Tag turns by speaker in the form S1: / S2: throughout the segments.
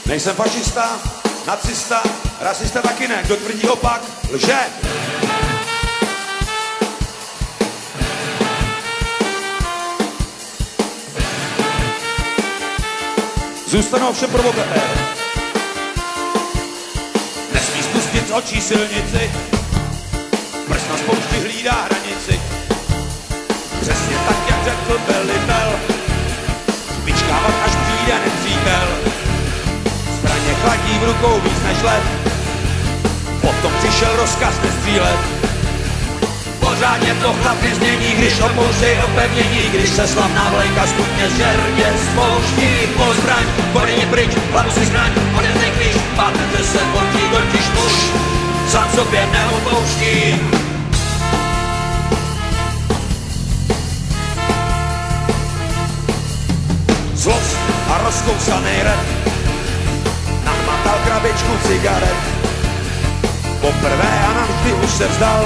S1: Nejsem fašista, nacista, rasista taky ne. Kdo tvrdí opak, lže. Zůstanou všem provokatér. Nesmí spustit z očí silnici, prst na spoušti hlídá hranici. Přesně tak, jak řekl velitel, vyčkávat, až přijde nepřítel. Zbraně chladí v rukou víc než let, potom přišel rozkaz nestřílet. Pořádně to chlapi změní, když opouštěj opevnění, když se slavná vlajka smutně žerně spouští. Po zbraň, koryni pryč, hlavu si schraň, odevzdej klíč, pátrně se potí, totiž muž sám sobě neopouští. Zlost a rozkousaný rap nahmatal krabičku cigaret. Poprvé a navždy už se vzdal,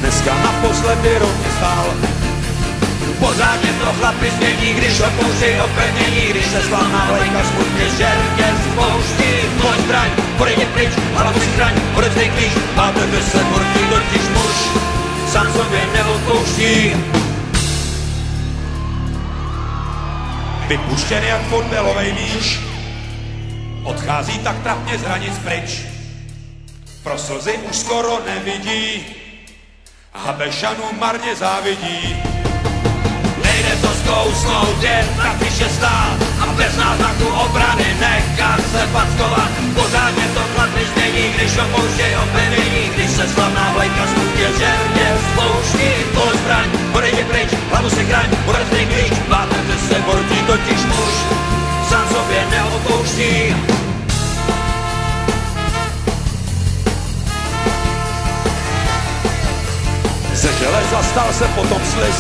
S1: dneska naposledy rovně stál. Pořádně to chlapi změní, když opouštěj opevnění, když se slavná vlajka smutně žerně spouští. Pojď zbraň, odejdi pryč, hlavu si chraň, odevzdej klíč, pátrně se portí, totiž muž sám sobě neodpouští. Vypuštěn jak fotbalovej míč, odchází tak trapně z hranic pryč. Pro slzy už skoro nevidí, Habešanu marně závidí. Nejde to zkousnout, jen tak píše stát a bez náznaku obrany nechat se packovat. Pořádně to chlapi změní, když opouštěj opevnění, když se slavná vlajka smutně žerně spouští. Pojď zbraň, odejdi pryč, hlavu si chraň, odevzdej klíč, pátrně se portí, totiž muž sám sobě neopouští. Ze železa stal se potom sliz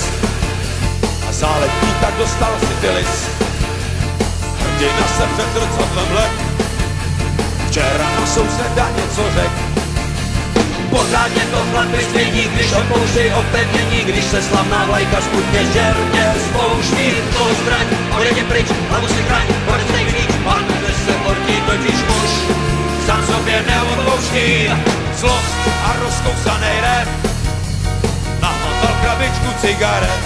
S1: a záletní tak dostal syfilis. Hrdina se před zrcadlem lek, včera na souseda něco řek. Pořádně to chlapi změní, když opouštěj opevnění, když se slavná vlajka smutně žerně spouští. Pojď zbraň, odejdi pryč, hlavu si chraň, odevzdej klíč, pátrně se portí, totiž muž sám sobě neodpouští. Zlost a rozkousanej rap nahmatal krabičku cigaret.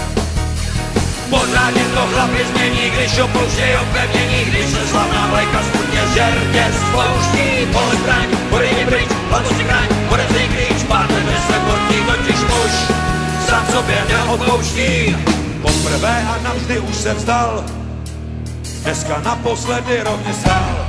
S1: Pořádně to chlapi změní, když opouštěj opevnění, když se slavná vlajka smutně žerně spouští. Pojď zbraň, odejdi pryč, hlavu si chraň, odevzdej klíč, pátrně se portí, totiž muž sám sobě neodpouští. Poprvé a navždy už se vzdal, dneska naposledy rovně stál.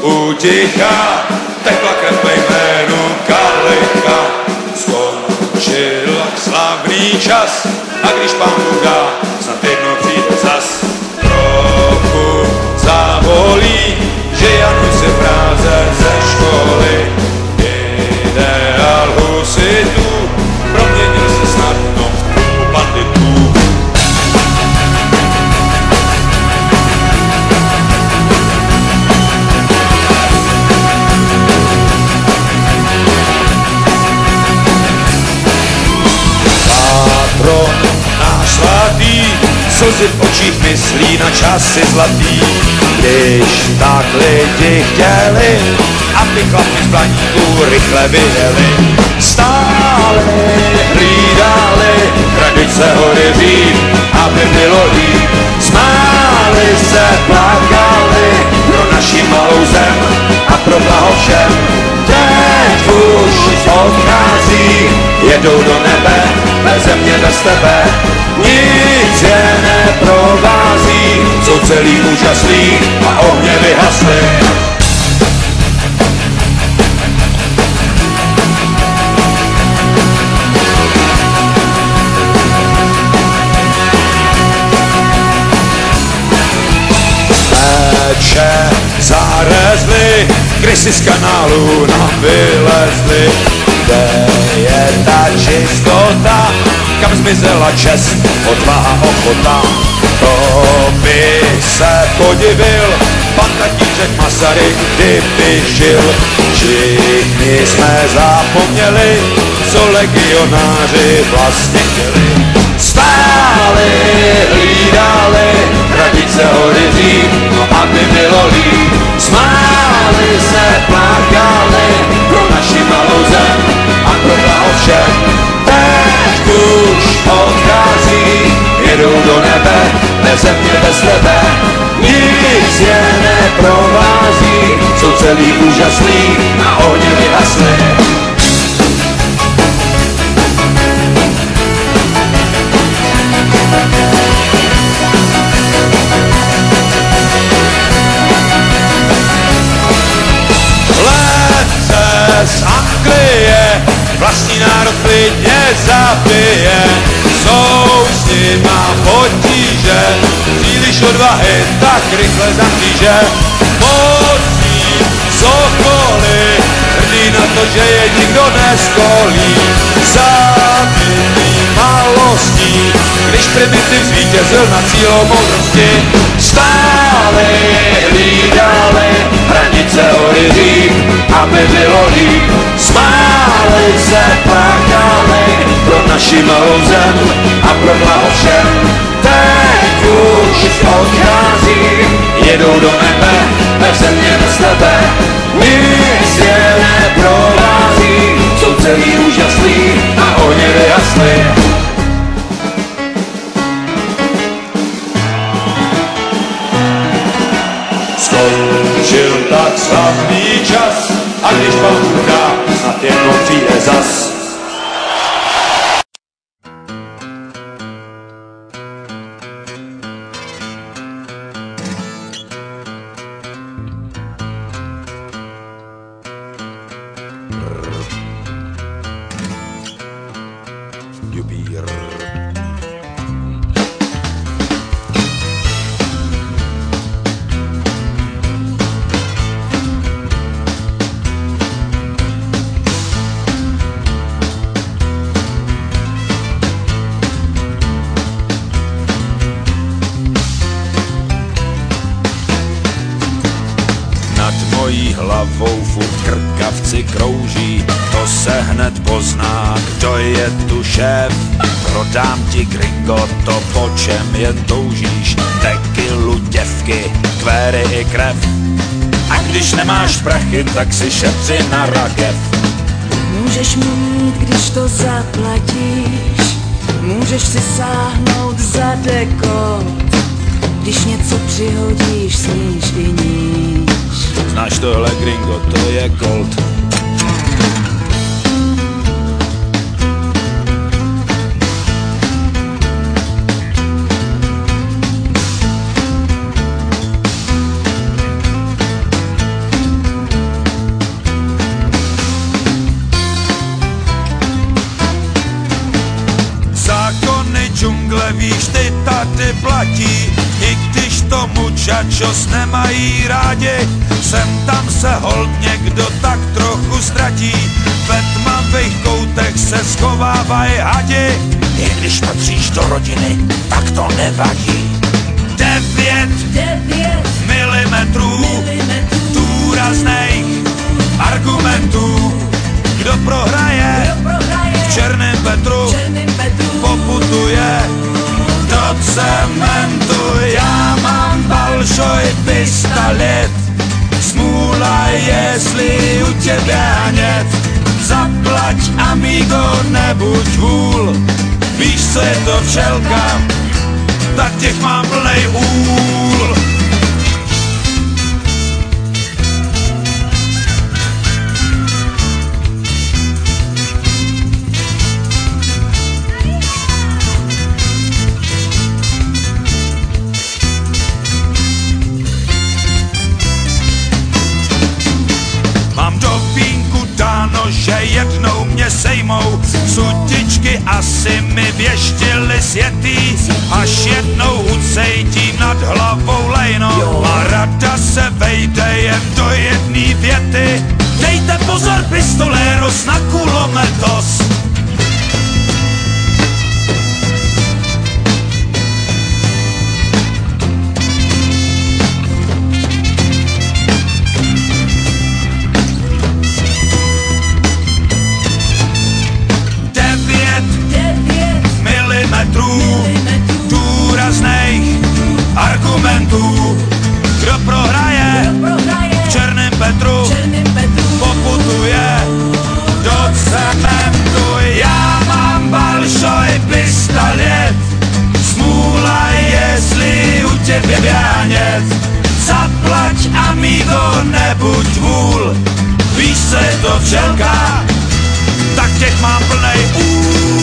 S2: Utichá, tekla krev ve jménu Kalicha. Skončil slavný čas, a když Pán Bůh dá, snad jednou přijde zas. Trochu zabolí, že Januš se fráze ze školy. Ideál husitů proměnil se snadno v trůn banditů. Náš svatý slzy v očích myslí na časy zlatý. Když tak lidi chtěli, aby chlapi z Blaníku rychle vyjeli, stáli, hlídali tradice hory řív, aby bylo líp. Smáli se, plakali pro naši malou zem a pro blaho všem. Teď už odchází, jedou do nebe, bez země, bez tebe. Nic je neprovází, jsou celý úžasný a ohně vyhasly. Meče zarezli, krysy z kanálu nám vylezly. Kde je ta čistota, kam zmizela čest, odvaha, ochota. To by se podivil pan tatíček Masaryk, kdyby žil. Všichni jsme zapomněli, co legionáři vlastně chtěli. Stáli, hlídali, hradice hory Řím, no aby bylo líp. Smáli se, plakali pro naši malou zem a pro blaho všem. Teď už odchází, jedou do nebe, bez země, bez tebe. Nic je neprovází, jsou celý úžasný a ohně vyhasly. Z Anglie vlastní národ klidně zabije. Jsou s nima potíže, příliš odvahy tak rychle zatíže. Mocní sokoly, hrdí na to, že je nikdo neskolí. Zabitý malostí, když primitiv zvítězil na cílo moudrosti. Stáli, hlídali, hranice hory Řím, aby bylo líp. Smáli se, plakali pro naši malou zem a pro blaho všem. Teď už odchází, jedou do nebe, bez země, bez tebe. Nic je neprovází, jsou celý úžasný a ohně vyhasly. Skončil tak slavný čas, a když vám Bůh dá, snad jednou přijde zas.
S3: Mojí hlavou furt krkavci krouží, to se hned pozná, kdo je tu šéf. Prodám ti, gringo, to po čem jen toužíš, tekilu, děvky, kvéry i krev. A když nemáš prachy, tak si šetři na rakev.
S4: Můžeš mít, když to zaplatíš, můžeš si sáhnout za deko, když něco přihodíš, sníš i níž.
S3: Znáš tohle, gringo, to je gold.
S2: Zákony džungle, víš, ty tady platí, i když to mučačos nemají rádi. Sem tam se holt někdo tak trochu ztratí, ve tmavých koutech se schovávají hadi.
S3: I když patříš do rodiny, tak to nevadí.
S2: 9 milimetrů důrazných argumentů. Kdo prohraje v černém Petru, poputuje do cementu. Já mám balšoj pistolet, smůla, jestli u tebe hned. Zaplať, amigo, nebuď hůl. Víš, co je to včelka, tak těch mám plnej úl. Že jednou mě sejmou sutičky, asi mi věštily světý, až jednou ucejtí nad hlavou lejnou a rada se vejde jen do jedné věty. Dejte pozor, pistoléros, na kulometos.
S3: to včelka, tak těch mám plnej úst.